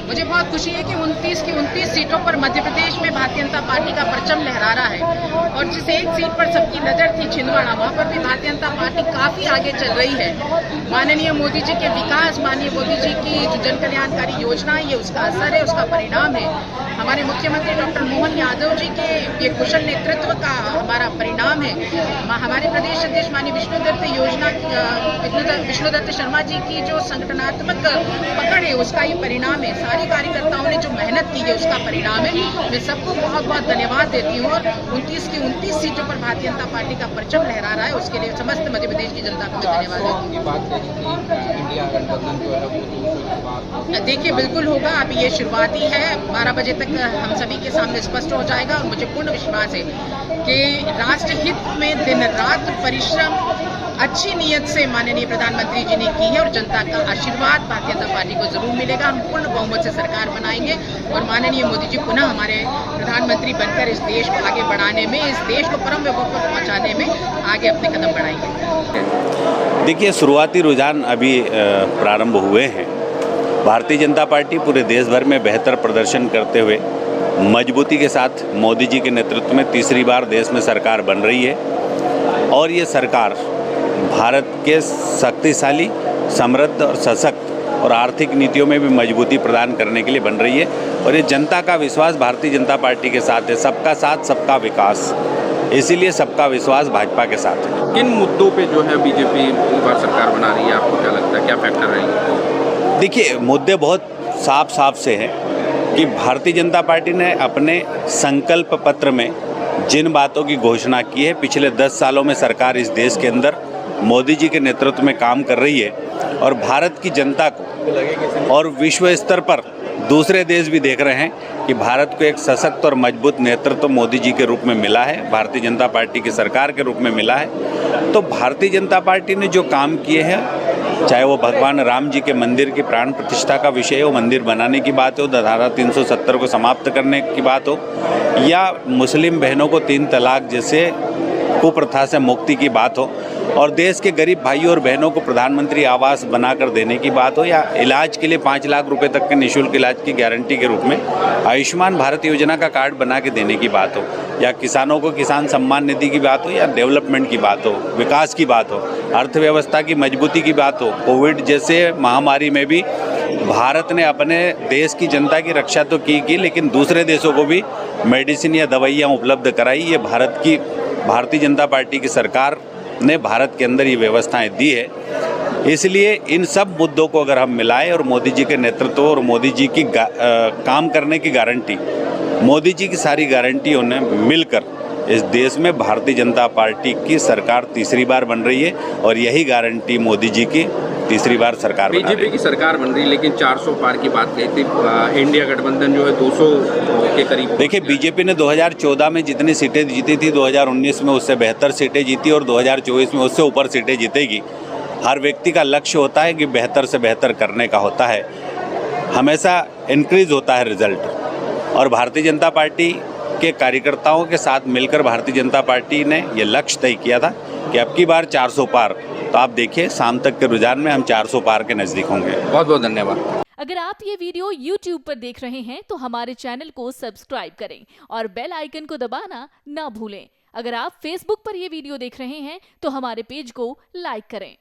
मुझे बहुत खुशी है कि 29 की 29 सीटों पर मध्य प्रदेश में भारतीय जनता पार्टी का परचम लहरा रहा है और जिस एक सीट पर सबकी नजर थी छिंदवाड़ा, वहां पर भी भारतीय जनता पार्टी काफी आगे चल रही है। माननीय मोदी जी के विकास, माननीय मोदी जी की जो जन कल्याणकारी योजना है, ये उसका असर है, उसका परिणाम है। हमारे मुख्यमंत्री डॉक्टर मोहन यादव जी के ये कुशल नेतृत्व का हमारा परिणाम है। हमारे प्रदेश अध्यक्ष माननीय विष्णुदत्त शर्मा जी की जो संगठनात्मक पकड़ है, उसका ये परिणाम है। सारे कार्यकर्ताओं ने जो मेहनत की है, उसका परिणाम है। मैं सबको बहुत बहुत धन्यवाद देती हूँ और 29 की 29 सीटों पर भारतीय जनता पार्टी का परचम लहरा रहा है, उसके लिए समस्त मध्य प्रदेश की जनता को मैं धन्यवाद देती हूँ। देखिए, बिल्कुल होगा, अभी ये शुरुआती है। 12 बजे तक हम सभी के सामने स्पष्ट हो जाएगा और मुझे पूर्ण विश्वास है कि राष्ट्रहित में दिन रात परिश्रम अच्छी नीयत से माननीय प्रधानमंत्री जी ने की है और जनता का आशीर्वाद भारतीय जनता पार्टी को जरूर मिलेगा। हम पूर्ण बहुमत से सरकार बनाएंगे और माननीय मोदी जी पुनः हमारे प्रधानमंत्री बनकर इस देश को आगे बढ़ाने में, इस देश को परम वैभव पर पहुंचाने में आगे अपने कदम बढ़ाएंगे। देखिए, शुरुआती रुझान अभी प्रारंभ हुए हैं। भारतीय जनता पार्टी पूरे देश भर में बेहतर प्रदर्शन करते हुए मजबूती के साथ मोदी जी के नेतृत्व में तीसरी बार देश में सरकार बन रही है और ये सरकार भारत के शक्तिशाली, समृद्ध और सशक्त और आर्थिक नीतियों में भी मजबूती प्रदान करने के लिए बन रही है और ये जनता का विश्वास भारतीय जनता पार्टी के साथ है। सबका साथ, सबका विकास, इसीलिए सबका विश्वास भाजपा के साथ है। किन मुद्दों पे जो है बीजेपी इस बार सरकार बना रही है, आपको क्या लगता है, क्या फैक्टर रहेंगे? देखिए, मुद्दे बहुत साफ से हैं कि भारतीय जनता पार्टी ने अपने संकल्प पत्र में जिन बातों की घोषणा की है, पिछले 10 सालों में सरकार इस देश के अंदर मोदी जी के नेतृत्व में काम कर रही है और भारत की जनता को और विश्व स्तर पर दूसरे देश भी देख रहे हैं कि भारत को एक सशक्त और मजबूत नेतृत्व मोदी जी के रूप में मिला है, भारतीय जनता पार्टी की सरकार के रूप में मिला है। तो भारतीय जनता पार्टी ने जो काम किए हैं, चाहे वो भगवान राम जी के मंदिर की प्राण प्रतिष्ठा का विषय हो, मंदिर बनाने की बात हो, धारा 370 को समाप्त करने की बात हो, या मुस्लिम बहनों को 3 तलाक जैसे कुप्रथा से मुक्ति की बात हो, और देश के गरीब भाइयों और बहनों को प्रधानमंत्री आवास बनाकर देने की बात हो, या इलाज के लिए 5 लाख रुपए तक के निःशुल्क इलाज की गारंटी के रूप में आयुष्मान भारत योजना का कार्ड बना के देने की बात हो, या किसानों को किसान सम्मान निधि की बात हो, या डेवलपमेंट की बात हो, विकास की बात हो, अर्थव्यवस्था की मजबूती की बात हो। कोविड जैसे महामारी में भी भारत ने अपने देश की जनता की रक्षा तो की, लेकिन दूसरे देशों को भी मेडिसिन या दवाइयाँ उपलब्ध कराई। ये भारतीय जनता पार्टी की सरकार ने भारत के अंदर ये व्यवस्थाएं दी है। इसलिए इन सब मुद्दों को अगर हम मिलाएं और मोदी जी के नेतृत्व और मोदी जी की काम करने की गारंटी, मोदी जी की सारी गारंटियों ने मिलकर इस देश में भारतीय जनता पार्टी की सरकार तीसरी बार बन रही है और यही गारंटी मोदी जी की तीसरी बार सरकार बना रही है। बीजेपी की सरकार बन रही है, लेकिन 400 पार की बात कही थी। इंडिया गठबंधन जो है 200 के करीब। देखिए, बीजेपी ने 2014 में जितनी सीटें जीती थी, 2019 में उससे बेहतर सीटें जीती और 2024 में उससे ऊपर सीटें जीतेगी। हर व्यक्ति का लक्ष्य होता है कि बेहतर से बेहतर करने का होता है, हमेशा इंक्रीज होता है रिजल्ट। और भारतीय जनता पार्टी के कार्यकर्ताओं के साथ मिलकर भारतीय जनता पार्टी ने ये लक्ष्य तय किया था कि अब की बार 400 पार। तो आप देखिए, शाम तक के रुझान में हम 400 पार के नजदीक होंगे। बहुत बहुत धन्यवाद। अगर आप ये वीडियो YouTube पर देख रहे हैं तो हमारे चैनल को सब्सक्राइब करें और बेल आइकन को दबाना ना भूलें। अगर आप Facebook पर ये वीडियो देख रहे हैं तो हमारे पेज को लाइक करें।